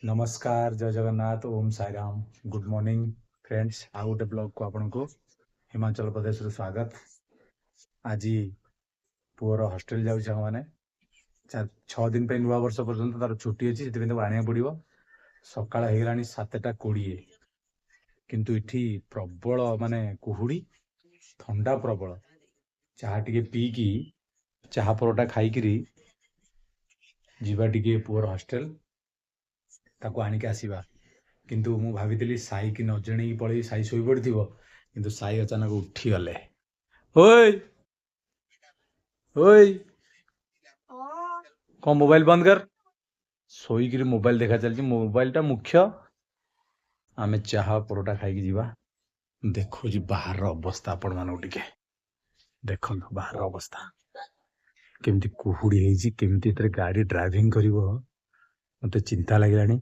नमस्कार जय Jagannath Om Sai Ram good morning friends आउ गोटे ब्लॉग को आपन को हिमाचल प्रदेश रू स्वागत। आज पुअर हॉस्टल जाऊ सांग माने 6 दिन पे नुआ वर्ष पर्यंत तार छुट्टी अच्छी से आने पड़ो। सकाळ हो गलानी 7:20 किंतु इठी प्रबल माने कुहुड़ी ठंडा प्रबल चाहा टिके पीकी चाहा परोटा खाईकिरी जीवा टिके पुअर हॉस्टल ताको आनिक आसीबा। किंतु मु भाविली साई की न जणी पलि साई शोई पड़थिबो किंतु साई अचानक उठी गले। ओय ओय कौन मोबाइल बंद कर शोईकिरी मोबाइल देखा चलती मोबाइलटा मुख्य। आमे चाहा परोटा खाई जीवा। देखो जी बाहर अवस्था आपण मानक टिके देखो बाहर अवस्था केमती कुहुड़ी है केमती गाड़ी ड्राइविंग करिवो मते चिंता लागिलानी।